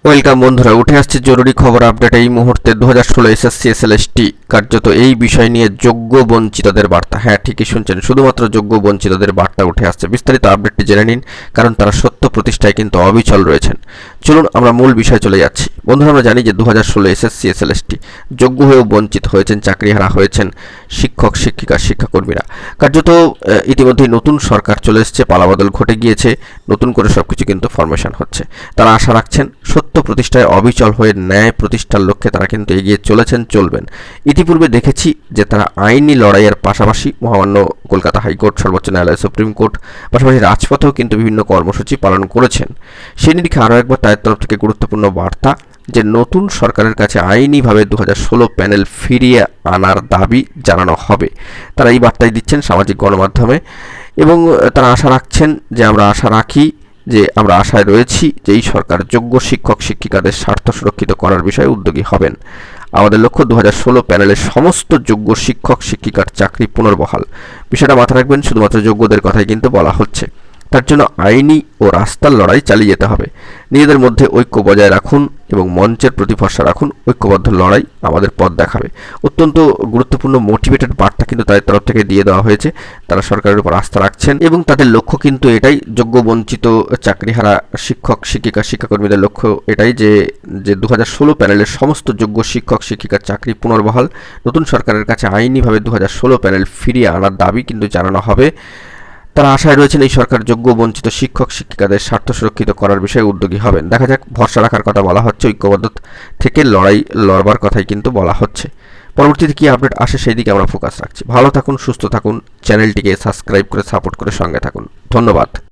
Welcome বন্ধুরা, উঠে আসছে জরুরি খবর আপডেট এই মুহূর্তে 2016 এসএসসি এসএলএসটি কার্যত এই বিষয় নিয়ে যোগ্য বঞ্চিতদের বার্তা। হ্যাঁ, ঠিকই শুনছেন, শুধুমাত্র যোগ্য বঞ্চিতদের বার্তা উঠে আসছে। বিস্তারিত আপডেটটি জেনে নিন, কারণ তারা সত্য প্রতিষ্ঠায় কিন্তু অবিচল রয়েছেন। চলুন আমরা মূল বিষয়ে চলে যাচ্ছি। বন্ধুরা, আমরা জানি যে 2016 এসএসসি এসএলএসটি যোগ্য হয়েও বঞ্চিত হয়েছেন, চাকরিহারা হয়েছেন শিক্ষক শিক্ষিকা শিক্ষাকর্মীরা। কার্যত ইতিমধ্যেই নতুন সরকার চলে এসেছে, পালাবদল ঘটে গিয়েছে, নতুন করে সবকিছু কিন্তু ফরমেশন হচ্ছে। তারা আশা রাখছেন সত্য প্রতিষ্ঠায় অবিচল হয়ে ন্যায় প্রতিষ্ঠার লক্ষ্যে তারা কিন্তু এগিয়ে চলেছেন, চলবেন। ইতিপূর্বে দেখেছি যে তারা আইনি লড়াইয়ের পাশাপাশি মহামান্য কলকাতা হাইকোর্ট, সর্বোচ্চ ন্যায়ালয়, সুপ্রিম কোর্ট, পাশাপাশি রাজপথেও কিন্তু বিভিন্ন কর্মসূচি পালন করেছেন। সেই নিরিখে আরও একবার তাদের তরফ থেকে গুরুত্বপূর্ণ বার্তা যে নতুন সরকারের কাছে আইনিভাবে 2016 প্যানেল ফিরিয়ে আনার দাবি জানানো হবে। তারা এই বার্তাই দিচ্ছেন সামাজিক গণমাধ্যমে, এবং তারা আশা রাখছেন যে আমরা আশায় রয়েছি যে এই সরকার যোগ্য শিক্ষক শিক্ষিকাদের স্বার্থ সুরক্ষিত করার বিষয়ে উদ্যোগী হবেন। আমাদের লক্ষ্য 2016 প্যানেলের সমস্ত যোগ্য শিক্ষক শিক্ষিকার চাকরি পুনর্বহাল। বিষয়টা মাথায় রাখবেন, শুধুমাত্র যোগ্যদের কথাই কিন্তু বলা হচ্ছে। তার জন্য আইনি ও রাস্তার লড়াই চালিয়ে যেতে হবে। নিজেদের মধ্যে ঐক্য বজায় রাখুন এবং মঞ্চের প্রতি ভরসা রাখুন। ঐক্যবদ্ধ লড়াই আমাদের পথ দেখাবে। অত্যন্ত গুরুত্বপূর্ণ মোটিভেটেড বার্তা কিন্তু তাদের তরফ থেকে দিয়ে দেওয়া হয়েছে। তারা সরকারের উপর আস্থা রাখছেন এবং তাদের লক্ষ্য কিন্তু এটাই, যোগ্য বঞ্চিত চাকরিহারা শিক্ষক শিক্ষিকা শিক্ষাকর্মীদের লক্ষ্য এটাই যে 2016 প্যানেলের সমস্ত যোগ্য শিক্ষক শিক্ষিকার চাকরি পুনর্বহাল। নতুন সরকারের কাছে আইনিভাবে 2016 প্যানেল ফিরিয়ে আনার দাবি কিন্তু জানানো হবে। তারা আশায় রয়েছেন এই সরকার যোগ্য বঞ্চিত শিক্ষক শিক্ষিকাদের স্বার্থ সুরক্ষিত করার বিষয়ে উদ্যোগী হবেন। দেখা যাক, ভরসা রাখার কথা বলা হচ্ছে, ঐক্যবদ্ধ থেকে লড়বার কথাই কিন্তু বলা হচ্ছে। পরবর্তীতে কি আপডেট আসে সেই দিকে আমরা ফোকাস রাখছি। ভালো থাকুন, সুস্থ থাকুন, চ্যানেলটিকে সাবস্ক্রাইব করে সাপোর্ট করে সঙ্গে থাকুন। ধন্যবাদ।